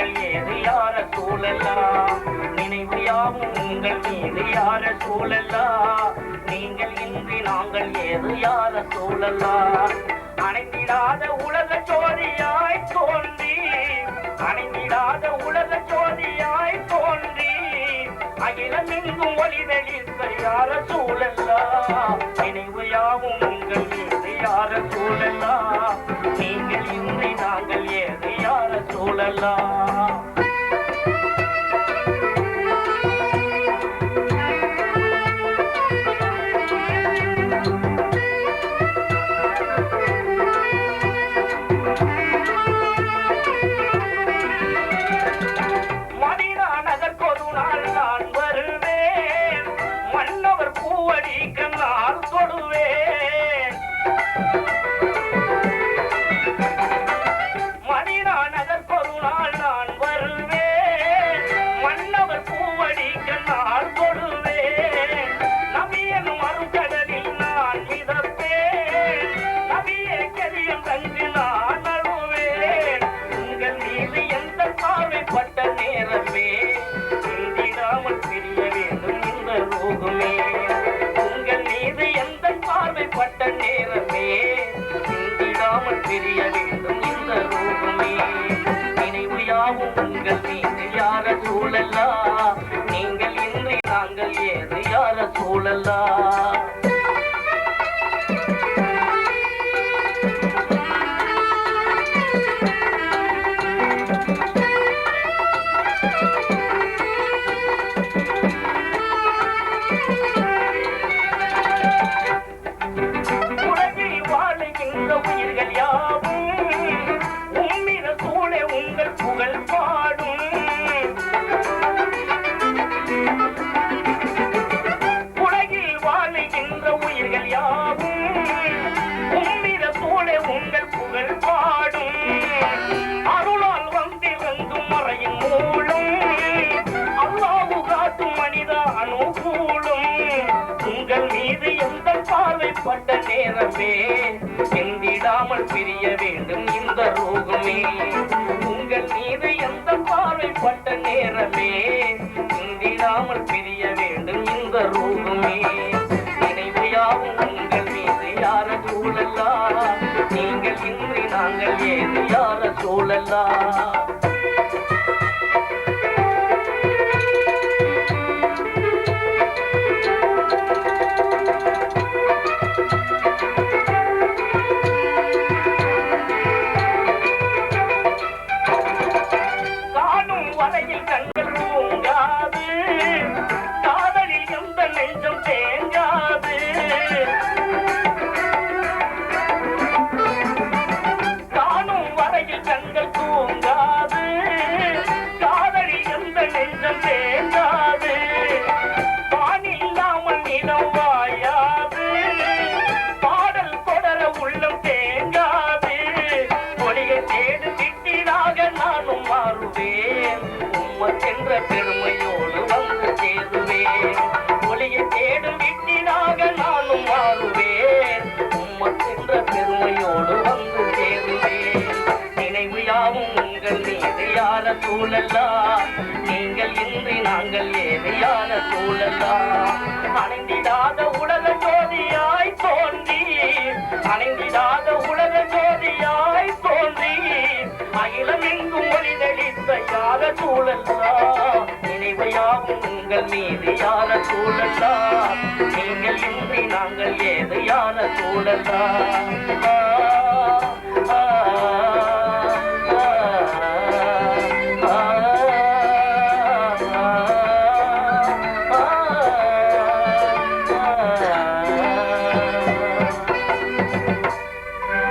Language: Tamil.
நாங்கள் ஏது யார சூழலாம் நினைவு யாவும் உங்கள் மீது யார சூழலாம் நீங்கள் இன்றி நாங்கள் ஏது யார சூழலாம் அணைந்திடாத உலக ஜோதியாய் தோன்றி அணைந்திடாத உலக ஜோதியாய் தோன்றி அகிலமெங்கும் ஒளிதளித்த யார சூழலாம் நினைவு யாவும் உங்கள் மீது யார சூழலாம் நீங்கள் இன்றி நாங்கள் ஏது யார சூழலாம் பிரிய வேண்டும் இந்த ரூபமே நினைவு யாவும் உங்கள் மீது யார சூழலா நீங்கள் இன்றி நாங்கள் ஏது யார சூழலா பட்ட நேரமே சிந்திடாமல் பிரிய வேண்டும் இந்த ரூபமே உங்கள் மீது எந்த பார்வைப்பட்ட நேரமே சிந்திடாமல் பிரிய வேண்டும் இந்த ரூபமே நினைவு யாவும் உங்கள் மீது யார சூழலா நீங்கள் இன்றி நாங்கள் ஏது யார சூழலா பெருமையோடு வந்து சேருவேன் ஒளியை தேடும் வீட்டினாக நானும் மாறுவேன் உம்மக்கின்ற பெருமையோடு வந்து சேருவேன் நினைவு யாவும் உங்கள் மீது யார சூழலா நீங்கள் இன்றி நாங்கள் ஏது யார சூழலா அணைந்திடாத உலக ஜோதியாய் தோன்றி அணைந்திடாத உலக ஜோதியாய் தோன்றி அகிலமெங்கும் ஒளிதளித்த யார சூழலா நினைவு யாவும் உங்கள் மீது யார சூழலா நீங்கள் இன்றி நாங்கள் ஏது யார சூழலா